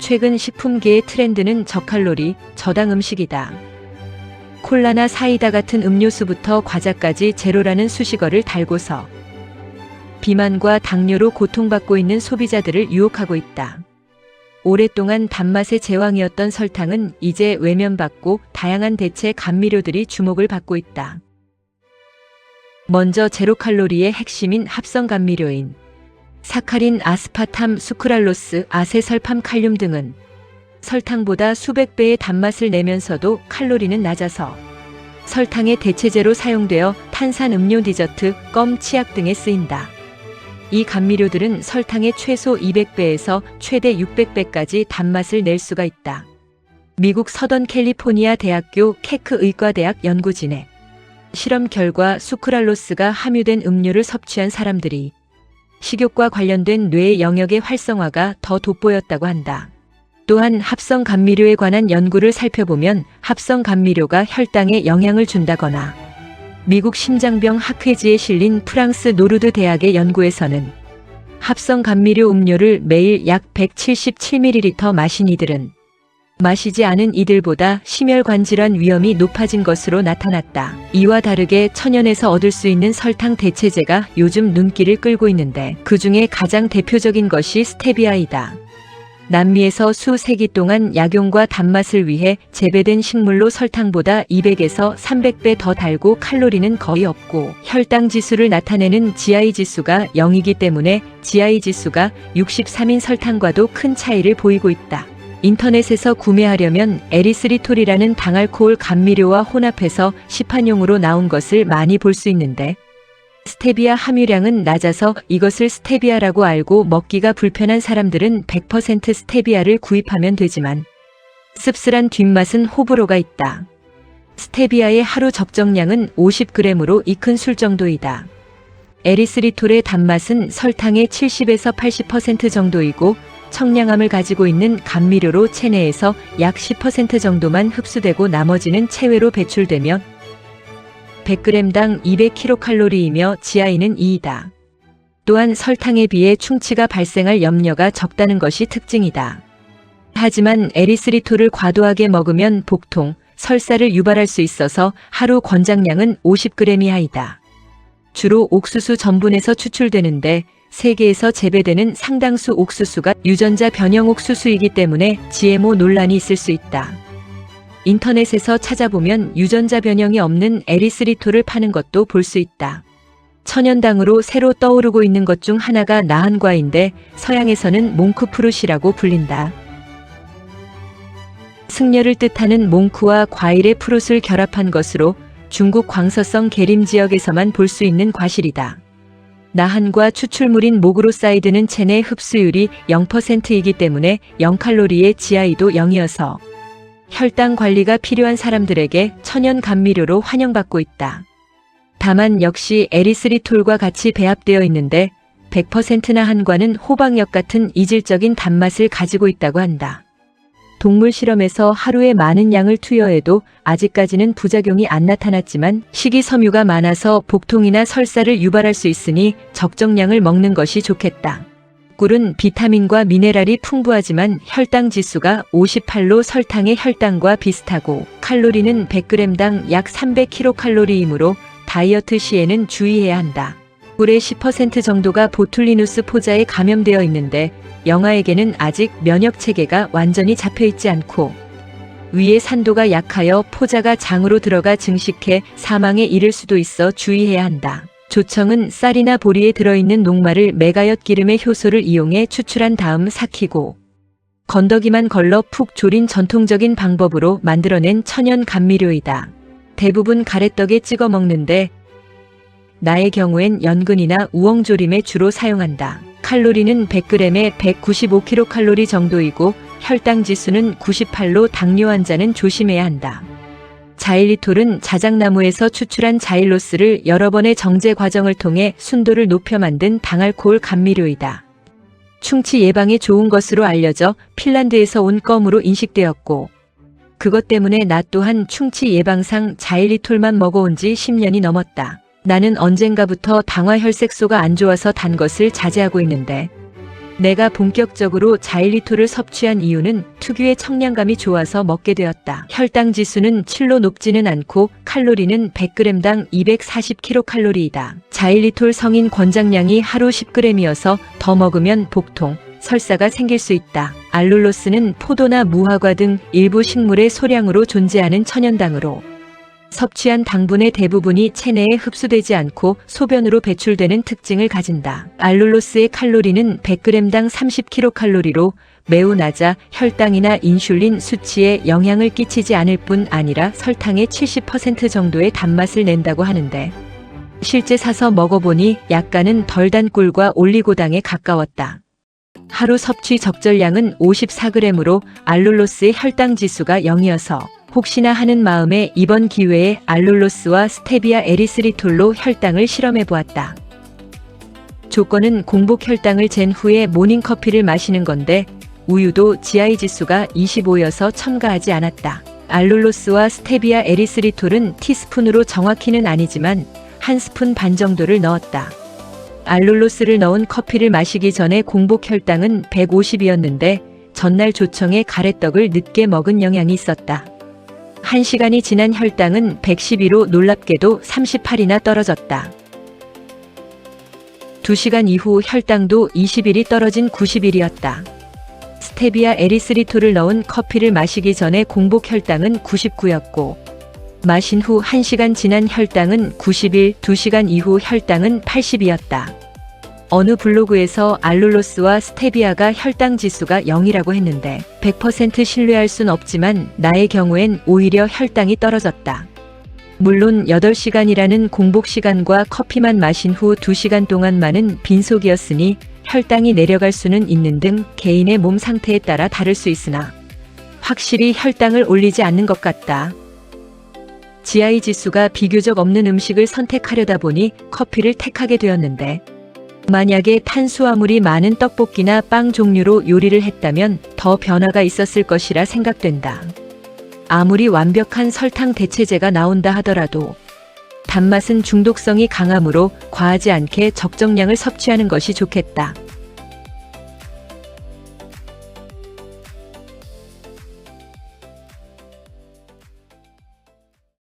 최근 식품계의 트렌드는 저칼로리, 저당 음식이다. 콜라나 사이다 같은 음료수부터 과자까지 제로라는 수식어를 달고서 비만과 당뇨로 고통받고 있는 소비자들을 유혹하고 있다. 오랫동안 단맛의 제왕이었던 설탕은 이제 외면받고 다양한 대체 감미료들이 주목을 받고 있다. 먼저 제로칼로리의 핵심인 합성 감미료인 사카린, 아스파탐, 수크랄로스, 아세설팜, 칼륨 등은 설탕보다 수백 배의 단맛을 내면서도 칼로리는 낮아서 설탕의 대체제로 사용되어 탄산 음료, 디저트, 껌, 치약 등에 쓰인다. 이 감미료들은 설탕의 최소 200배에서 최대 600배까지 단맛을 낼 수가 있다. 미국 서던 캘리포니아 대학교 케크 의과대학 연구진의 실험 결과 수크랄로스가 함유된 음료를 섭취한 사람들이 식욕과 관련된 뇌 영역의 활성화가 더 돋보였다고 한다. 또한 합성 감미료에 관한 연구를 살펴보면 합성 감미료가 혈당에 영향을 준다거나 미국 심장병 학회지에 실린 프랑스 노르드 대학의 연구에서는 합성 감미료 음료를 매일 약 177ml 마신 이들은 마시지 않은 이들보다 심혈관 질환 위험이 높아진 것으로 나타났다. 이와 다르게 천연에서 얻을 수 있는 설탕 대체제가 요즘 눈길을 끌고 있는데 그중에 가장 대표적인 것이 스테비아이다. 남미에서 수세기 동안 약용과 단맛을 위해 재배된 식물로 설탕보다 200에서 300배 더 달고 칼로리는 거의 없고 혈당 지수를 나타내는 GI 지수가 0이기 때문에 GI 지수가 63인 설탕과도 큰 차이를 보이고 있다. 인터넷에서 구매하려면 에리스리톨이라는 당알코올 감미료와 혼합해서 시판용으로 나온 것을 많이 볼 수 있는데 스테비아 함유량은 낮아서 이것을 스테비아라고 알고 먹기가 불편한 사람들은 100% 스테비아를 구입하면 되지만 씁쓸한 뒷맛은 호불호가 있다. 스테비아의 하루 적정량은 50g으로 이 큰 술 정도이다. 에리스리톨의 단맛은 설탕의 70에서 80% 정도이고 청량함을 가지고 있는 감미료로 체내에서 약 10% 정도만 흡수되고 나머지는 체외로 배출되며 100g당 200kcal이며 GI는 2이다. 또한 설탕에 비해 충치가 발생할 염려가 적다는 것이 특징이다. 하지만 에리스리톨을 과도하게 먹으면 복통, 설사를 유발할 수 있어서 하루 권장량은 50g 이하이다. 주로 옥수수 전분에서 추출되는데 세계에서 재배되는 상당수 옥수수가 유전자 변형 옥수수이기 때문에 GMO 논란이 있을 수 있다. 인터넷에서 찾아보면 유전자 변형이 없는 에리스리톨을 파는 것도 볼 수 있다. 천연당으로 새로 떠오르고 있는 것 중 하나가 나한과인데 서양에서는 몽크프루시라고 불린다. 승려를 뜻하는 몽크와 과일의 프룻을 결합한 것으로 중국 광서성 계림 지역에서만 볼 수 있는 과실이다. 나한과 추출물인 모그로사이드는 체내 흡수율이 0%이기 때문에 0칼로리의 GI도 0이어서 혈당 관리가 필요한 사람들에게 천연 감미료로 환영받고 있다. 다만 역시 에리스리톨과 같이 배합되어 있는데 100%나 한과는 호박엿 같은 이질적인 단맛을 가지고 있다고 한다. 동물 실험에서 하루에 많은 양을 투여해도 아직까지는 부작용이 안 나타났지만 식이섬유가 많아서 복통이나 설사를 유발할 수 있으니 적정량을 먹는 것이 좋겠다. 꿀은 비타민과 미네랄이 풍부하지만 혈당 지수가 58로 설탕의 혈당과 비슷하고 칼로리는 100g당 약 300kcal이므로 다이어트 시에는 주의해야 한다. 꿀의 10% 정도가 보툴리누스 포자에 감염되어 있는데 영아에게는 아직 면역 체계가 완전히 잡혀있지 않고 위의 산도가 약하여 포자가 장으로 들어가 증식해 사망에 이를 수도 있어 주의해야 한다. 조청은 쌀이나 보리에 들어있는 녹말을 메가엿 기름의 효소를 이용해 추출한 다음 삭히고 건더기만 걸러 푹 졸인 전통적인 방법으로 만들어낸 천연 감미료이다. 대부분 가래떡에 찍어 먹는데 나의 경우엔 연근이나 우엉조림에 주로 사용한다. 칼로리는 100g에 195kcal 정도이고 혈당 지수는 98로 당뇨 환자는 조심해야 한다. 자일리톨은 자작나무에서 추출한 자일로스를 여러 번의 정제 과정을 통해 순도를 높여 만든 당알코올 감미료이다. 충치 예방에 좋은 것으로 알려져 핀란드에서 온 껌으로 인식되었고 그것 때문에 나 또한 충치 예방상 자일리톨만 먹어온 지 10년이 넘었다. 나는 언젠가부터 당화혈색소가 안 좋아서 단 것을 자제하고 있는데 내가 본격적으로 자일리톨을 섭취한 이유는 특유의 청량감이 좋아서 먹게 되었다. 혈당 지수는 7로 높지는 않고 칼로리는 100g당 240kcal이다. 자일리톨 성인 권장량이 하루 10g이어서 더 먹으면 복통, 설사가 생길 수 있다. 알룰로스는 포도나 무화과 등 일부 식물의 소량으로 존재하는 천연당으로 섭취한 당분의 대부분이 체내에 흡수되지 않고 소변으로 배출되는 특징을 가진다. 알룰로스의 칼로리는 100g당 30kcal로 매우 낮아 혈당이나 인슐린 수치에 영향을 끼치지 않을 뿐 아니라 설탕의 70% 정도의 단맛을 낸다고 하는데 실제 사서 먹어보니 약간은 덜 단 꿀과 올리고당에 가까웠다. 하루 섭취 적절량은 54g으로 알룰로스의 혈당 지수가 0이어서 혹시나 하는 마음에 이번 기회에 알룰로스와 스테비아 에리스리톨로 혈당을 실험해 보았다. 조건은 공복 혈당을 잰 후에 모닝커피를 마시는 건데 우유도 GI 지수가 25여서 첨가하지 않았다. 알룰로스와 스테비아 에리스리톨은 티스푼으로 정확히는 아니지만 한 스푼 반 정도를 넣었다. 알룰로스를 넣은 커피를 마시기 전에 공복 혈당은 150이었는데 전날 조청에 가래떡을 늦게 먹은 영향이 있었다. 1시간이 지난 혈당은 112로 놀랍게도 38이나 떨어졌다. 2시간 이후 혈당도 21이 떨어진 91이었다. 스테비아 에리스리톨을 넣은 커피를 마시기 전에 공복 혈당은 99였고 마신 후 1시간 지난 혈당은 91, 2시간 이후 혈당은 80이었다. 어느 블로그에서 알룰로스와 스테비아가 혈당 지수가 0이라고 했는데 100% 신뢰할 순 없지만 나의 경우엔 오히려 혈당이 떨어졌다. 물론 8시간이라는 공복 시간과 커피만 마신 후 2시간 동안만은 빈속이었으니 혈당이 내려갈 수는 있는 등 개인의 몸 상태에 따라 다를 수 있으나 확실히 혈당을 올리지 않는 것 같다. GI 지수가 비교적 없는 음식을 선택하려다 보니 커피를 택하게 되었는데 만약에 탄수화물이 많은 떡볶이나 빵 종류로 요리를 했다면 더 변화가 있었을 것이라 생각된다. 아무리 완벽한 설탕 대체제가 나온다 하더라도 단맛은 중독성이 강하므로 과하지 않게 적정량을 섭취하는 것이 좋겠다.